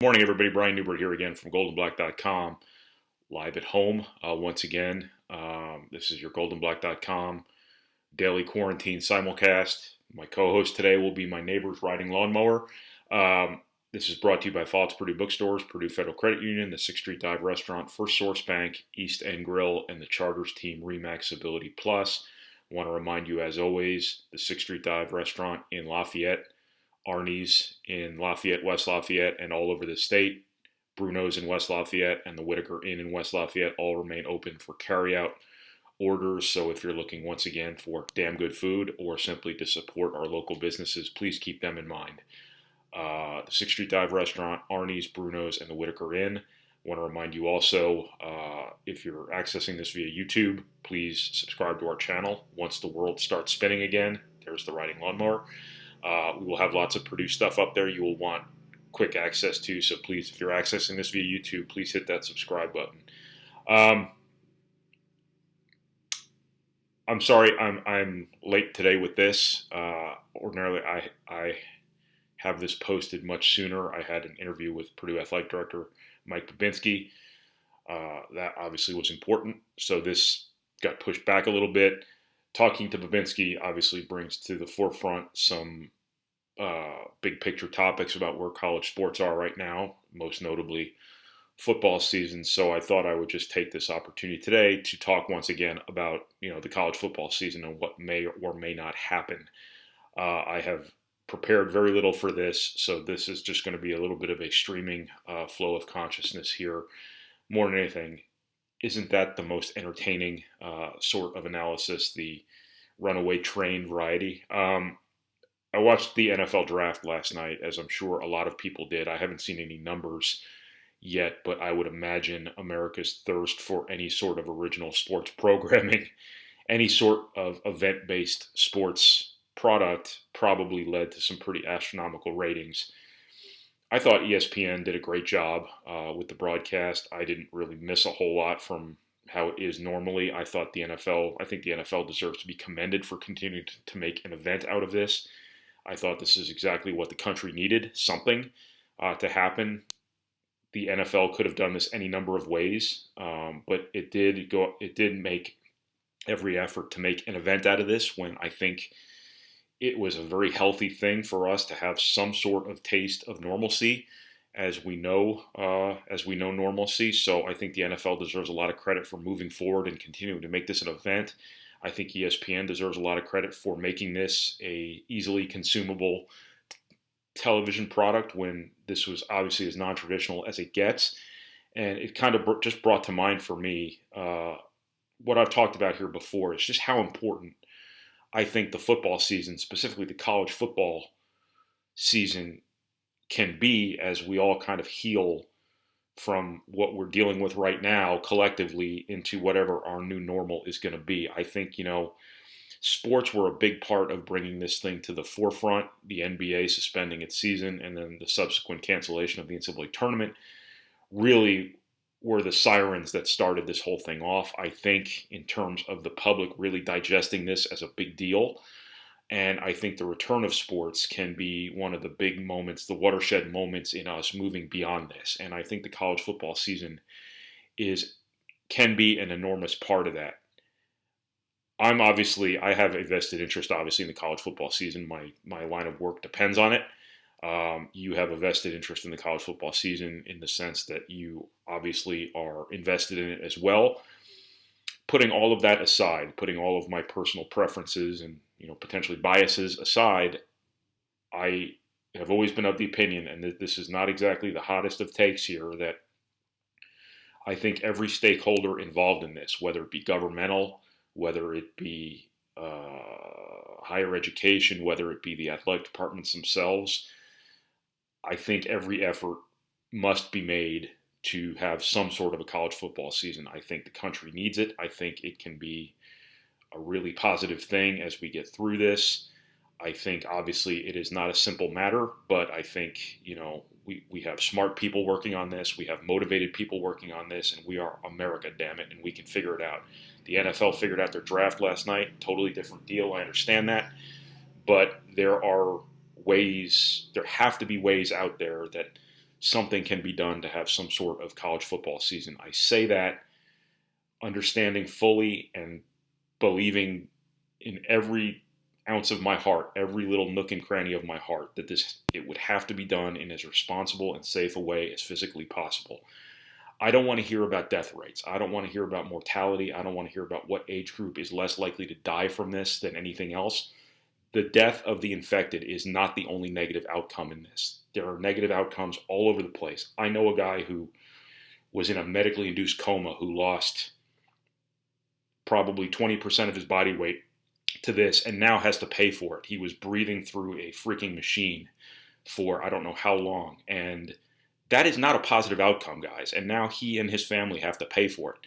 Morning, everybody. Brian Neubert here again from goldenblack.com, live at home once again. This is your goldenblack.com Daily Quarantine Simulcast. My co-host today will be my neighbor's riding lawnmower. This is brought to you by Purdue Bookstores, Purdue Federal Credit Union, the 6th Street Dive Restaurant, First Source Bank, East End Grill, and the Charters Team Remax Ability Plus. I want to remind you, as always, the 6th Street Dive Restaurant in Lafayette, Arnie's in Lafayette, West Lafayette, and all over the state, Bruno's in West Lafayette, and the Whitaker Inn in West Lafayette all remain open for carryout orders. So if you're looking once again for damn good food or simply to support our local businesses, please keep them in mind. The 6th Street Dive Restaurant, Arnie's, Bruno's, and the Whitaker Inn. I want to remind you also, if you're accessing this via YouTube, please subscribe to our channel. Once the world starts spinning again, there's the riding lawnmower. We will have lots of Purdue stuff up there you will want quick access to. So please, if you're accessing this via YouTube, please hit that subscribe button. I'm sorry, I'm late today with this. Ordinarily, I have this posted much sooner. I had an interview with Purdue Athletic Director Mike Babinski. That obviously was important. So this got pushed back a little bit. Talking to Babinski obviously brings to the forefront some big picture topics about where college sports are right now, most notably football season. So I thought I would just take this opportunity today to talk once again about the college football season and what may or may not happen. I have prepared very little for this, so this is just going to be a little bit of a streaming flow of consciousness here. More than anything, isn't that the most entertaining sort of analysis, the runaway train variety? I watched the NFL draft last night, as I'm sure a lot of people did. I haven't seen any numbers yet, but I would imagine America's thirst for any sort of original sports programming, any sort of event-based sports product probably led to some pretty astronomical ratings. I thought ESPN did a great job with the broadcast. I didn't really miss a whole lot from how it is normally. I think the NFL deserves to be commended for continuing to make an event out of this. I thought this is exactly what the country needed, something to happen. The NFL could have done this any number of ways, but it did make every effort to make an event out of this when I think it was a very healthy thing for us to have some sort of taste of normalcy as we know normalcy. So I think the NFL deserves a lot of credit for moving forward and continuing to make this an event. I think ESPN deserves a lot of credit for making this a easily consumable television product when this was obviously as non-traditional as it gets. And it kind of just brought to mind for me what I've talked about here before. It's just how important I think the football season, specifically the college football season, can be as we all kind of heal from what we're dealing with right now collectively into whatever our new normal is going to be. I think, sports were a big part of bringing this thing to the forefront. The NBA suspending its season and then the subsequent cancellation of the NCAA tournament really were the sirens that started this whole thing off, I think, in terms of the public really digesting this as a big deal. And I think the return of sports can be one of the big moments, the watershed moments in us moving beyond this. And I think the college football season can be an enormous part of that. I have a vested interest, obviously, in the college football season. My line of work depends on it. You have a vested interest in the college football season in the sense that you obviously are invested in it as well. Putting all of that aside, putting all of my personal preferences and potentially biases aside, I have always been of the opinion, and this is not exactly the hottest of takes here, that I think every stakeholder involved in this, whether it be governmental, whether it be higher education, whether it be the athletic departments themselves, I think every effort must be made to have some sort of a college football season. I think the country needs it. I think it can be a really positive thing as we get through this. I think obviously it is not a simple matter, but I think, we have smart people working on this. We have motivated people working on this, and we are America, damn it, and we can figure it out. The NFL figured out their draft last night. Totally different deal. I understand that. But there have to be ways out there that something can be done to have some sort of college football season. I say that understanding fully and believing in every ounce of my heart, every little nook and cranny of my heart, that it would have to be done in as responsible and safe a way as physically possible. I don't want to hear about death rates. I don't want to hear about mortality. I don't want to hear about what age group is less likely to die from this than anything else. The death of the infected is not the only negative outcome in this. There are negative outcomes all over the place. I know a guy who was in a medically induced coma who lost probably 20% of his body weight to this and now has to pay for it. He was breathing through a freaking machine for I don't know how long. And that is not a positive outcome, guys. And now he and his family have to pay for it.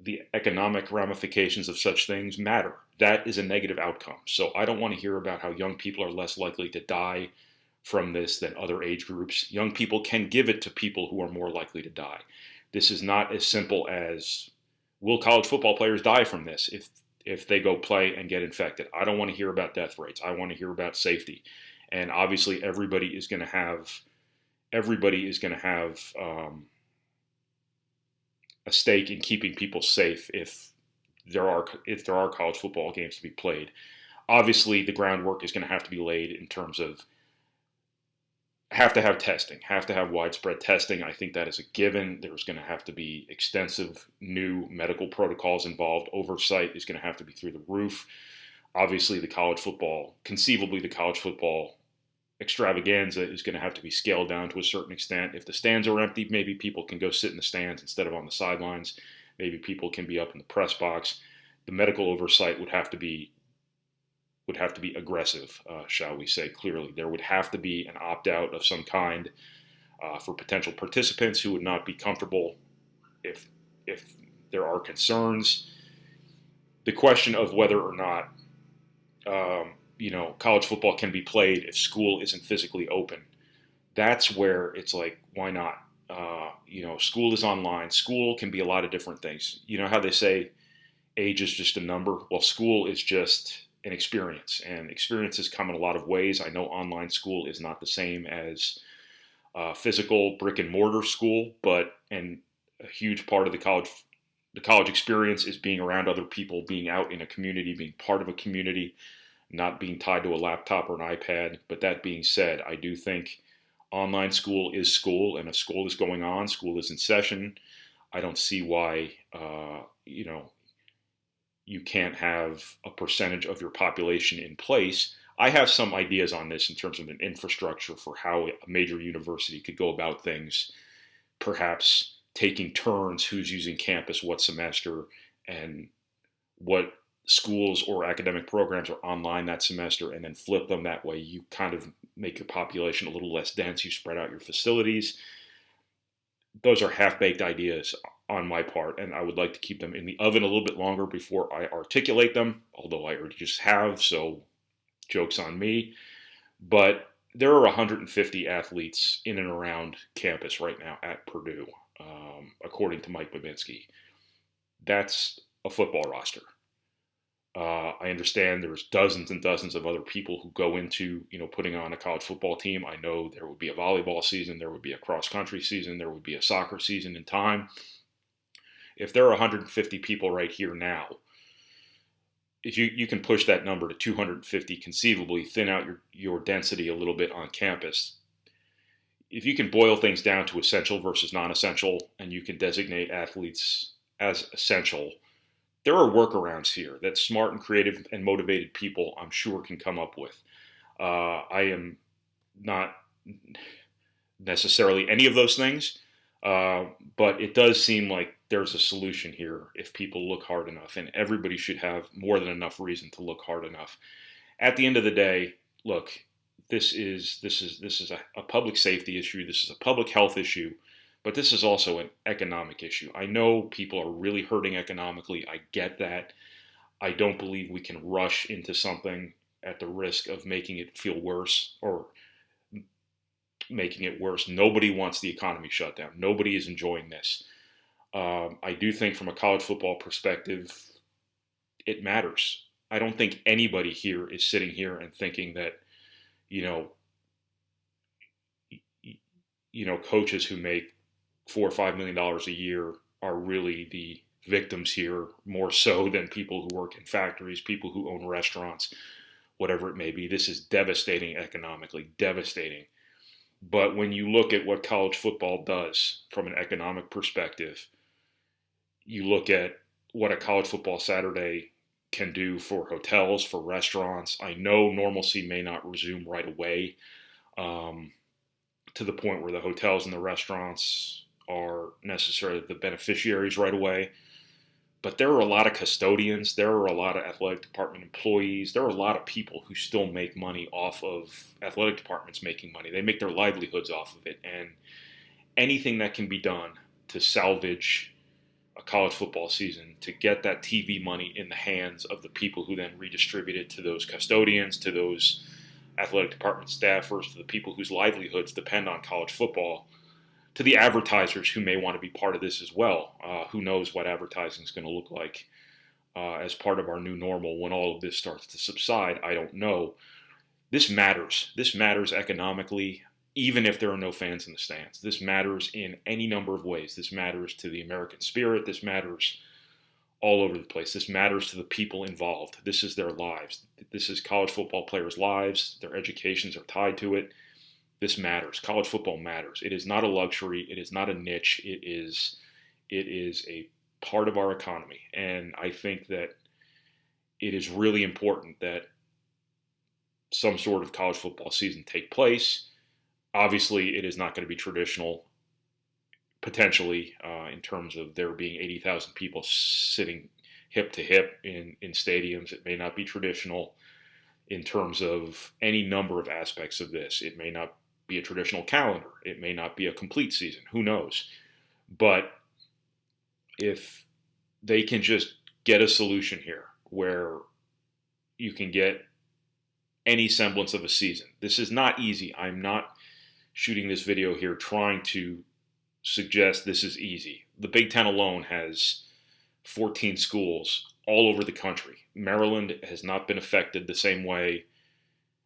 The economic ramifications of such things matter. That is a negative outcome. So I don't want to hear about how young people are less likely to die from this than other age groups. Young people can give it to people who are more likely to die. This is not as simple as, will college football players die from this if they go play and get infected? I don't want to hear about death rates. I want to hear about safety. And obviously everybody is going to have a stake in keeping people safe if there are college football games to be played. Obviously, the groundwork is going to have to be laid in terms of have to have testing, have to have widespread testing. I think that is a given. There's going to have to be extensive new medical protocols involved. Oversight is going to have to be through the roof. Obviously, conceivably the college football extravaganza is going to have to be scaled down to a certain extent. If the stands are empty, maybe people can go sit in the stands instead of on the sidelines. Maybe people can be up in the press box. The medical oversight would have to be aggressive, shall we say, clearly. There would have to be an opt-out of some kind for potential participants who would not be comfortable if there are concerns. The question of whether or not college football can be played if school isn't physically open. That's where it's like, why not? School is online. School can be a lot of different things. You know how they say age is just a number? Well, school is just an experience, and experiences come in a lot of ways. I know online school is not the same as physical brick and mortar school, and a huge part of the college experience is being around other people, being out in a community, being part of a community, not being tied to a laptop or an iPad. But that being said, I do think online school is school, and if school is going on, school is in session. I don't see why, you can't have a percentage of your population in place. I have some ideas on this in terms of an infrastructure for how a major university could go about things, perhaps taking turns who's using campus what semester and what schools or academic programs are online that semester, and then flip them that way. You kind of make your population a little less dense. You spread out your facilities. Those are half-baked ideas on my part, and I would like to keep them in the oven a little bit longer before I articulate them, although I already just have, so joke's on me. But there are 150 athletes in and around campus right now at Purdue, according to Mike Babinski. That's a football roster. I understand there's dozens and dozens of other people who go into, putting on a college football team. I know there would be a volleyball season, there would be a cross-country season, there would be a soccer season in time. If there are 150 people right here now, if you can push that number to 250 conceivably, thin out your density a little bit on campus. If you can boil things down to essential versus non-essential, and you can designate athletes as essential, there are workarounds here that smart and creative and motivated people, I'm sure, can come up with. I am not necessarily any of those things, but it does seem like there's a solution here if people look hard enough, and everybody should have more than enough reason to look hard enough. At the end of the day, look, this is a public safety issue. This is a public health issue. But this is also an economic issue. I know people are really hurting economically. I get that. I don't believe we can rush into something at the risk of making it feel worse or making it worse. Nobody wants the economy shut down. Nobody is enjoying this. I do think from a college football perspective, it matters. I don't think anybody here is sitting here and thinking that, coaches who make $4 or $5 million a year are really the victims here, more so than people who work in factories, people who own restaurants, whatever it may be. This is devastating economically, devastating. But when you look at what college football does from an economic perspective, you look at what a college football Saturday can do for hotels, for restaurants. I know normalcy may not resume right away, to the point where the hotels and the restaurants are necessarily the beneficiaries right away. But there are a lot of custodians. There are a lot of athletic department employees. There are a lot of people who still make money off of athletic departments making money. They make their livelihoods off of it. And anything that can be done to salvage a college football season, to get that TV money in the hands of the people who then redistribute it to those custodians, to those athletic department staffers, to the people whose livelihoods depend on college football, to the advertisers who may want to be part of this as well. Who knows what advertising is going to look like as part of our new normal when all of this starts to subside. I don't know. This matters. This matters economically, even if there are no fans in the stands. This matters in any number of ways. This matters to the American spirit. This matters all over the place. This matters to the people involved. This is their lives. This is college football players' lives. Their educations are tied to it. This matters. College football matters. It is not a luxury. It is not a niche. It is a part of our economy. And I think that it is really important that some sort of college football season take place. Obviously, it is not going to be traditional, potentially, in terms of there being 80,000 people sitting hip to hip in stadiums. It may not be traditional in terms of any number of aspects of this. It may not be a traditional calendar. It may not be a complete season. Who knows? But if they can just get a solution here where you can get any semblance of a season. This is not easy. I'm not shooting this video here trying to suggest this is easy. The Big Ten alone has 14 schools all over the country. Maryland has not been affected the same way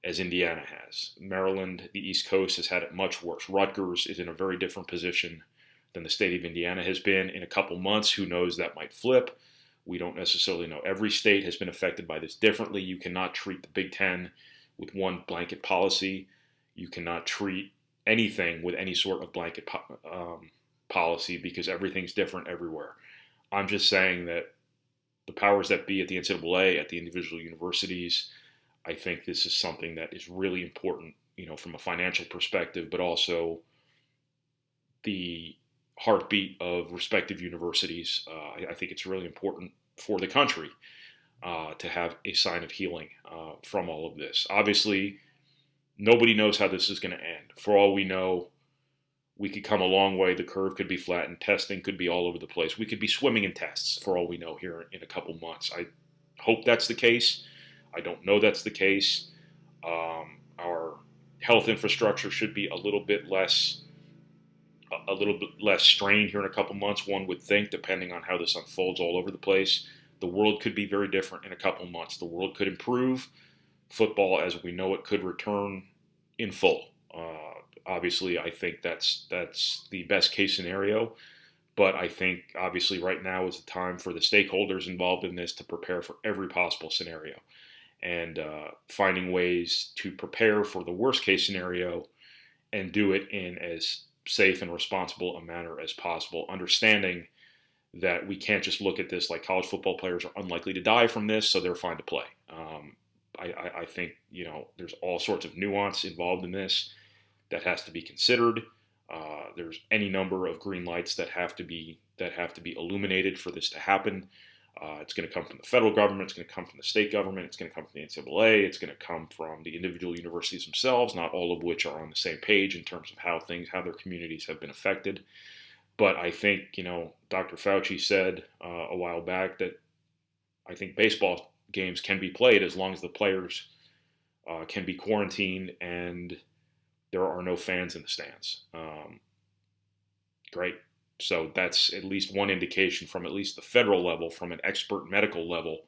as Indiana has. Maryland, the East Coast, has had it much worse. Rutgers is in a very different position than the state of Indiana has been. In a couple months, who knows, that might flip. We don't necessarily know. Every state has been affected by this differently. You cannot treat the Big Ten with one blanket policy. You cannot treat anything with any sort of blanket policy because everything's different everywhere. I'm just saying that the powers that be at the NCAA, at the individual universities, I think this is something that is really important, from a financial perspective, but also the heartbeat of respective universities. I think it's really important for the country to have a sign of healing from all of this. Obviously, nobody knows how this is going to end. For all we know, we could come a long way. The curve could be flattened. Testing could be all over the place. We could be swimming in tests for all we know here in a couple months. I hope that's the case. I don't know that's the case. Our health infrastructure should be a little bit less strained here in a couple months, one would think, depending on how this unfolds all over the place. The world could be very different in a couple months. The world could improve. Football, as we know it, could return in full. Obviously, I think that's the best case scenario. But I think, obviously, right now is the time for the stakeholders involved in this to prepare for every possible scenario. And finding ways to prepare for the worst case scenario and do it in as safe and responsible a manner as possible, understanding that we can't just look at this like college football players are unlikely to die from this, so they're fine to play. I think, there's all sorts of nuance involved in this that has to be considered. There's any number of green lights that have to be illuminated for this to happen. It's going to come from the federal government. It's going to come from the state government. It's going to come from the NCAA. It's going to come from the individual universities themselves, not all of which are on the same page in terms of how their communities have been affected. But I think, Dr. Fauci said a while back that I think baseball games can be played as long as the players can be quarantined and there are no fans in the stands. Great. So that's at least one indication from at least the federal level, from an expert medical level,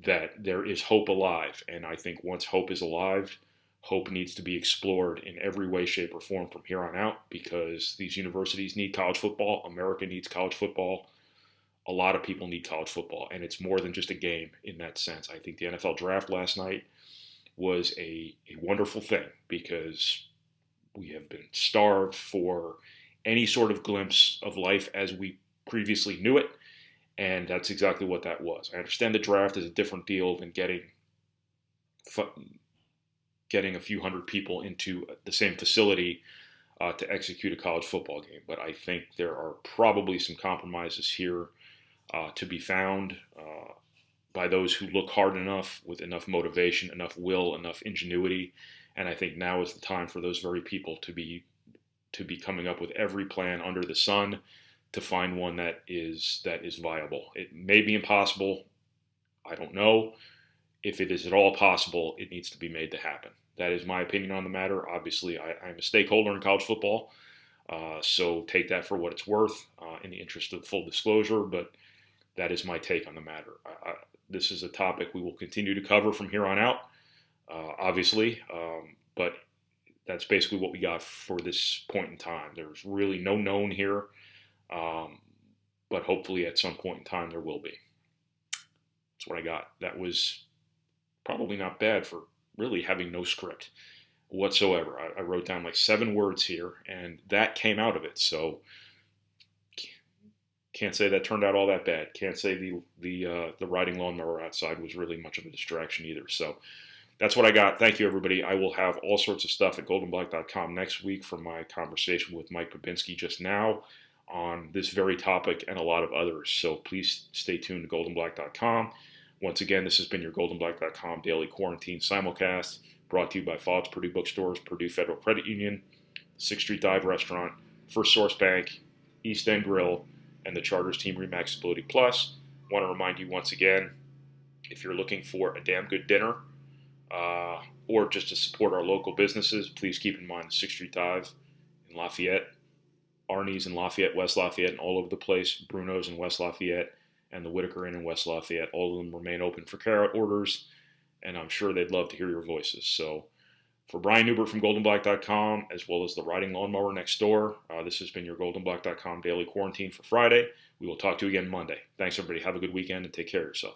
that there is hope alive. And I think once hope is alive, hope needs to be explored in every way, shape, or form from here on out, because these universities need college football. America needs college football. A lot of people need college football, and it's more than just a game in that sense. I think the NFL draft last night was a wonderful thing, because we have been starved for any sort of glimpse of life as we previously knew it, and that's exactly what that was. I understand the draft is a different deal than getting a few hundred people into the same facility to execute a college football game, but I think there are probably some compromises here to be found by those who look hard enough, with enough motivation, enough will, enough ingenuity, and I think now is the time for those very people to be coming up with every plan under the sun to find one that is viable. It may be impossible. I don't know. If it is at all possible, it needs to be made to happen. That is my opinion on the matter. Obviously, I'm a stakeholder in college football, so take that for what it's worth in the interest of full disclosure, but that is my take on the matter. This is a topic we will continue to cover from here on out, obviously, but that's basically what we got for this point in time. There's really no known here, but hopefully at some point in time there will be. That's what I got. That was probably not bad for really having no script whatsoever. I wrote down like 7 words here, and that came out of it. So can't say that turned out all that bad. Can't say the riding lawnmower outside was really much of a distraction either. So that's what I got. Thank you, everybody. I will have all sorts of stuff at goldenblack.com next week from my conversation with Mike Babinski just now on this very topic and a lot of others. So please stay tuned to goldenblack.com. Once again, this has been your goldenblack.com Daily Quarantine Simulcast, brought to you by Fox Purdue Bookstores, Purdue Federal Credit Union, 6th Street Dive Restaurant, First Source Bank, East End Grill, and the Charters Team Remax Ability Plus. Want to remind you once again, if you're looking for a damn good dinner or just to support our local businesses, please keep in mind the 6th Street Dive in Lafayette, Arnie's in Lafayette, West Lafayette, and all over the place, Bruno's in West Lafayette, and the Whitaker Inn in West Lafayette. All of them remain open for carryout orders, and I'm sure they'd love to hear your voices. So for Brian Neubert from goldenblack.com, as well as the riding lawnmower next door, this has been your goldenblack.com Daily Quarantine for Friday. We will talk to you again Monday. Thanks, everybody. Have a good weekend and take care of yourself.